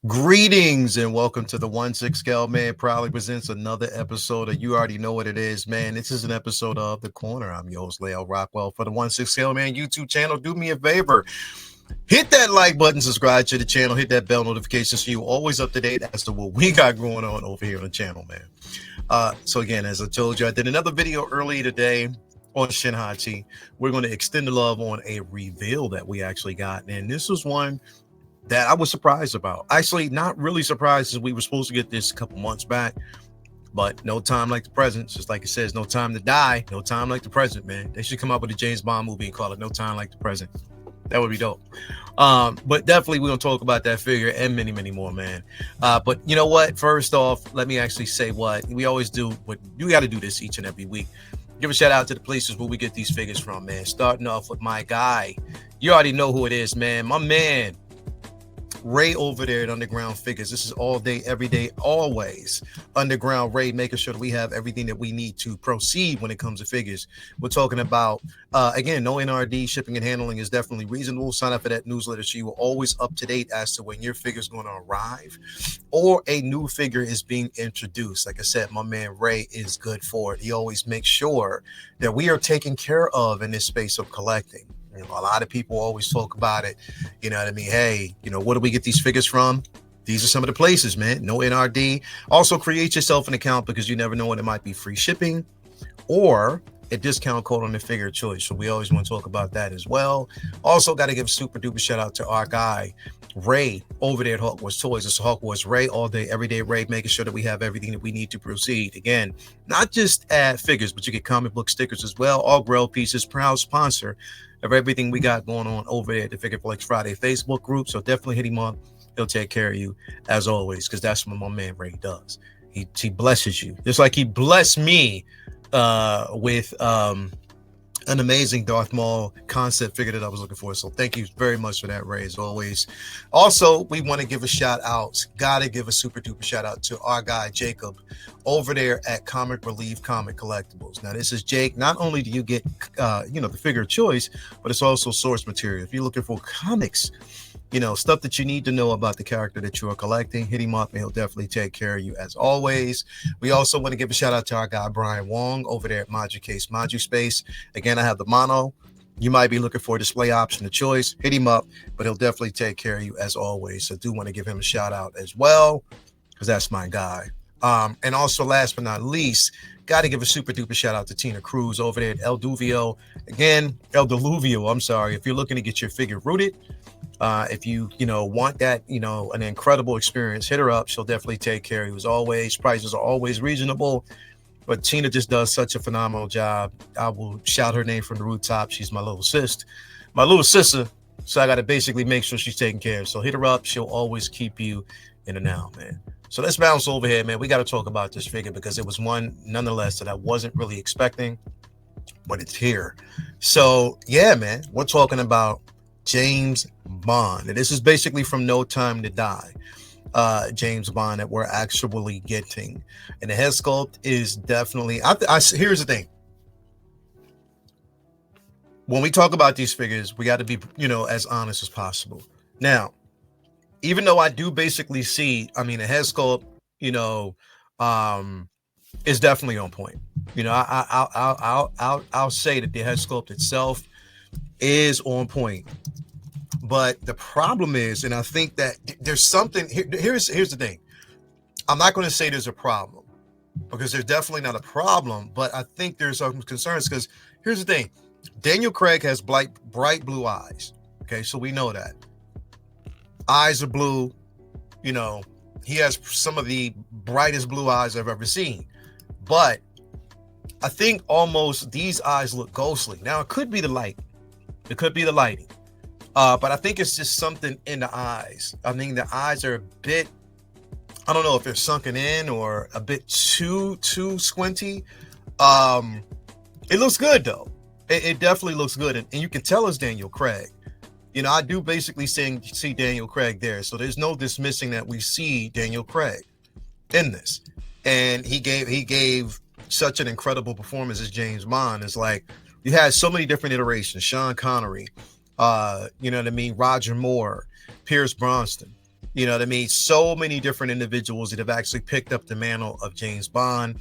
Greetings and welcome to the 1/6 Scale Man proudly presents another episode of You Already Know What It Is, man. This is an episode of The Corner. I'm your host, Leo Rockwell, for the 1/6 Scale Man YouTube channel. Do me a favor, hit that like button, subscribe to the channel, hit that bell notification so you're always up to date as to what we got going on over here on the channel, man. So again, as I told you, I did another video earlier today on Shinhachi. We're going to extend the love on a reveal that we actually got, and this was one that I was surprised about. Actually, not really surprised, as we were supposed to get this a couple months back, but no time like the present. Just like it says, no time to die, no time like the present, man. They should come up with a James Bond movie and call it No Time Like the Present. That would be dope. But definitely we're gonna talk about that figure and many, many more, man. But you know what? First off, let me actually say what we always do. What you got to do this each and every week. Give a shout out to the places where we get these figures from, man. Starting off with my guy. You already know who it is, man. My man, Ray over there at Underground Figures. This is all day, every day, always. Underground Ray, making sure that we have everything that we need to proceed when it comes to figures. We're talking about, again, no NRD, shipping and handling is definitely reasonable. Sign up for that newsletter so you are always up to date as to when your figure is going to arrive or a new figure is being introduced. Like I said, my man Ray is good for it. He always makes sure that we are taken care of in this space of collecting. You know, a lot of people always talk about it. You know what I mean? Hey, you know, where do we get these figures from? These are some of the places, man. No NRD. Also, create yourself an account because you never know when it might be free shipping or a discount code on the figure of choice. So we always want to talk about that as well. Also, got to give a super duper shout out to our guy, Ray, over there at Hawkwards Toys. It's Hawkwards Ray, all day, every day Ray, making sure that we have everything that we need to proceed. Again, not just add figures, but you get comic book stickers as well. All Grail pieces, proud sponsor of everything we got going on over there at the Figure Flex Friday Facebook group. So definitely hit him up. He'll take care of you as always, because that's what my man Ray does. He blesses you just like he blessed me with an amazing Darth Maul concept figure that I was looking for. So thank you very much for that, Ray, as always. Also, we want to give a shout out, gotta give a super duper shout out to our guy Jacob over there at Comic Relief Comic Collectibles. Now this is Jake. Not only do you get you know, the figure of choice, but it's also source material. If you're looking for comics, you know, stuff that you need to know about the character that you are collecting, hit him up and he'll definitely take care of you as always. We also want to give a shout out to our guy Brian Wong over there at Module Case Module Space. Again, I have the mono. You might be looking for a display option of choice, hit him up, but he'll definitely take care of you as always. So do want to give him a shout out as well, because that's my guy. And also last but not least, got to give a super duper shout out to Tina Cruz over there at El Diluvio. Again, El Diluvio, I'm sorry. If you're looking to get your figure rooted, if you want that, an incredible experience, hit her up. She'll definitely take care of you as always. Prices are always reasonable, but Tina just does such a phenomenal job. I will shout her name from the rooftop. She's my little sister, so I got to basically make sure she's taken care of. So hit her up. She'll always keep you in the now, man. So let's bounce over here, man. We got to talk about this figure because it was one nonetheless that I wasn't really expecting, but it's here. So yeah, man, we're talking about James Bond. And this is basically from No Time to Die, James Bond that we're actually getting. And the head sculpt is definitely, here's the thing. When we talk about these figures, we got to be, as honest as possible. Now, even though I do basically see, the head sculpt, is definitely on point. I'll say that the head sculpt itself is on point. But the problem is, and I think that there's something here. Here's the thing. I'm not going to say there's a problem because there's definitely not a problem, but I think there's some concerns because here's the thing. Daniel Craig has bright blue eyes. Okay, so we know that. Eyes are blue. He has some of the brightest blue eyes I've ever seen. But I think almost these eyes look ghostly. Now, it could be the light. It could be the lighting. But I think it's just something in the eyes. The eyes are a bit I don't know if they're sunken in or a bit too squinty. It looks good though. It definitely looks good, and you can tell it's Daniel Craig. I do basically see Daniel Craig there, so there's no dismissing that we see Daniel Craig in this, and he gave such an incredible performance as James Bond. It's like you had so many different iterations: Sean Connery, you know what I mean, Roger Moore, Pierce Brosnan. You know what I mean? So many different individuals that have actually picked up the mantle of James Bond.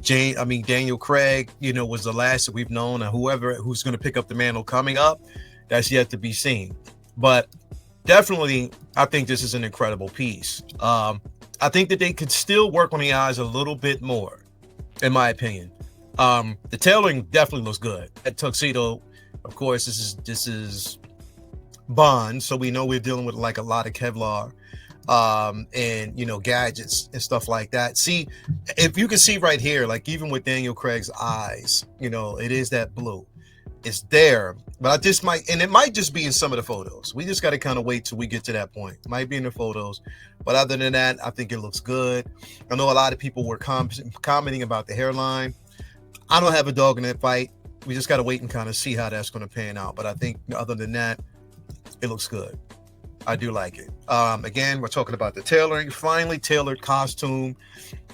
Daniel Craig, was the last that we've known, and who's going to pick up the mantle coming up, that's yet to be seen. But definitely, I think this is an incredible piece. I think that they could still work on the eyes a little bit more, in my opinion. The tailoring definitely looks good. That tuxedo, of course, this is Bond, so we know we're dealing with like a lot of Kevlar, and gadgets and stuff like that. See, if you can see right here, like even with Daniel Craig's eyes, it is that blue. It's there, but it might just be in some of the photos. We just got to kind of wait till we get to that point. It might be in the photos, but other than that, I think it looks good. I know a lot of people were commenting about the hairline. I don't have a dog in that fight. We just got to wait and kind of see how that's going to pan out. But I think other than that, it looks good. I do like it. Again, we're talking about the tailoring, finely tailored costume.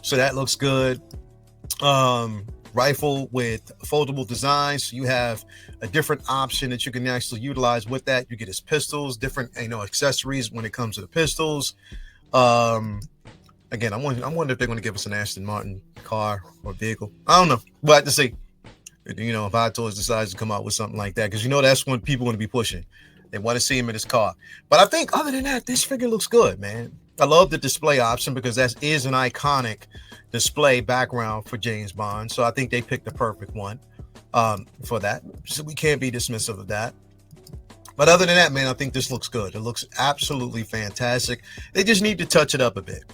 So that looks good. Rifle with foldable designs. So you have a different option that you can actually utilize with that. You get his pistols, different, accessories when it comes to the pistols. Again, I wonder if they're going to give us an Aston Martin car or vehicle. I don't know. We'll have to see. If Hot Toys decides to come out with something like that, because that's when people are going to be pushing. They want to see him in his car. But I think other than that, this figure looks good, man. I love the display option because that is an iconic display background for James Bond. So I think they picked the perfect one for that. So we can't be dismissive of that. But other than that, man, I think this looks good. It looks absolutely fantastic. They just need to touch it up a bit.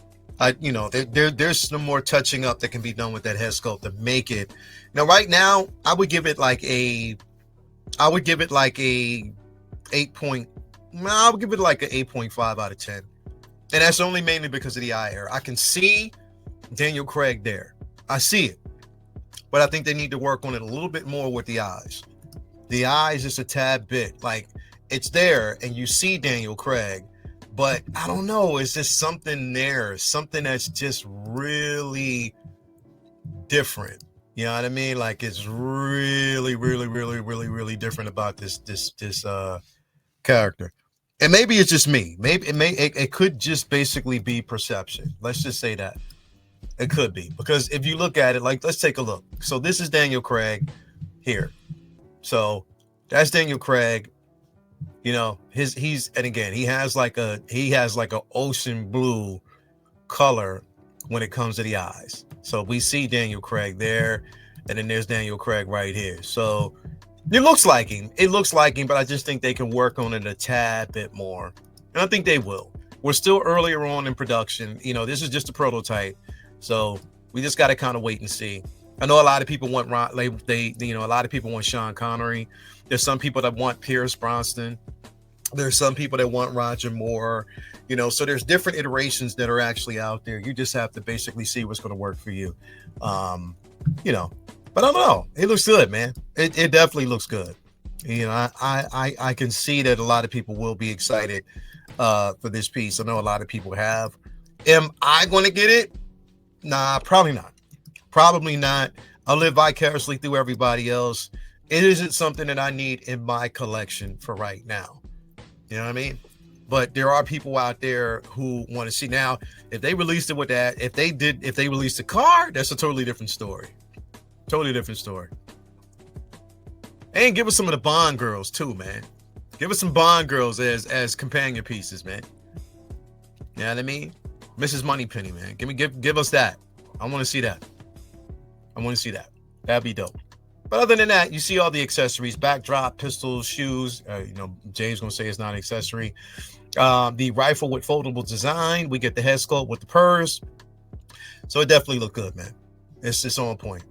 There's some more touching up that can be done with that head sculpt to make it. Now, right now, I would give it like a 8.5 out of 10. And that's only mainly because of the eye hair. I can see Daniel Craig there. I see it. But I think they need to work on it a little bit more with the eyes. The eyes is a tad bit. Like, it's there and you see Daniel Craig. But I don't know. It's just something there. Something that's just really different. You know what I mean? Like, it's really, really, really, really, really different about this character. And maybe it's just me. Maybe it could just basically be perception. Let's just say that. It could be. Because if you look at it, like, let's take a look. So this is Daniel Craig here. So that's Daniel Craig. He has like a ocean blue color when it comes to the eyes. So we see Daniel Craig there, and then there's Daniel Craig right here. So it looks like him. But I just think they can work on it a tad bit more. And I think they will. We're still earlier on in production. This is just a prototype. So we just got to kind of wait and see. I know a lot of people want a lot of people want Sean Connery. There's some people that want Pierce Brosnan. There's some people that want Roger Moore. So there's different iterations that are actually out there. You just have to basically see what's going to work for you. But I don't know. It looks good, man. It definitely looks good. I can see that a lot of people will be excited for this piece. I know a lot of people have. Am I going to get it? Nah, probably not. Probably not. I'll live vicariously through everybody else. It isn't something that I need in my collection for right now. You know what I mean? But there are people out there who want to see. Now, if they released it with that, if they released a car, that's a totally different story. Totally different story. And give us some of the Bond girls too, man. Give us some Bond girls as companion pieces, man. You know what I mean? Mrs. Moneypenny, man. Give us that. I want to see that. That'd be dope. But other than that, you see all the accessories: backdrop, pistols, shoes. James gonna say it's not an accessory. The rifle with foldable design. We get the head sculpt with the purse. So it definitely looked good, man. It's just on point.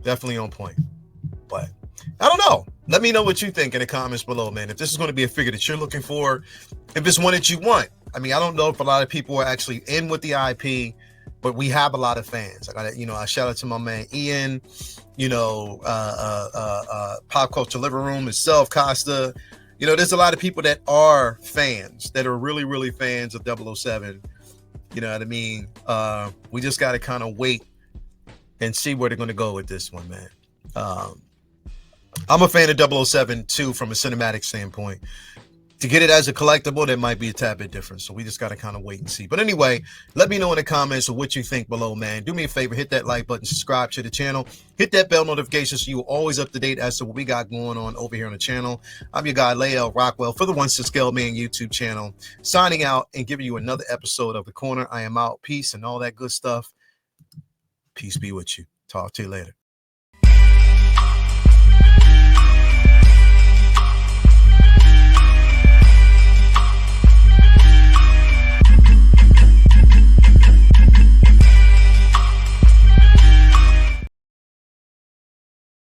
Definitely on point. But I don't know. Let me know what you think in the comments below, man. If this is going to be a figure that you're looking for, if it's one that you want, I mean, I don't know if a lot of people are actually in with the IP, but we have a lot of fans. I got to, I shout out to my man Ian, Pop Culture Living Room itself, Costa. There's a lot of people that are fans, that are really, really fans of 007. You know what I mean? We just got to kind of wait and see where they're going to go with this one, man. I'm a fan of 007 too, from a cinematic standpoint. To get it as a collectible, that might be a tad bit different. So we just got to kind of wait and see. But anyway, let me know in the comments of what you think below, man. Do me a favor, hit that like button, subscribe to the channel, hit that bell notification so you're always up to date as to what we got going on over here on the channel. I'm your guy, Lael Rockwell, for the 1/6 Scale Man YouTube channel, signing out and giving you another episode of The Corner. I am out. Peace and all that good stuff. Peace be with you. Talk to you later.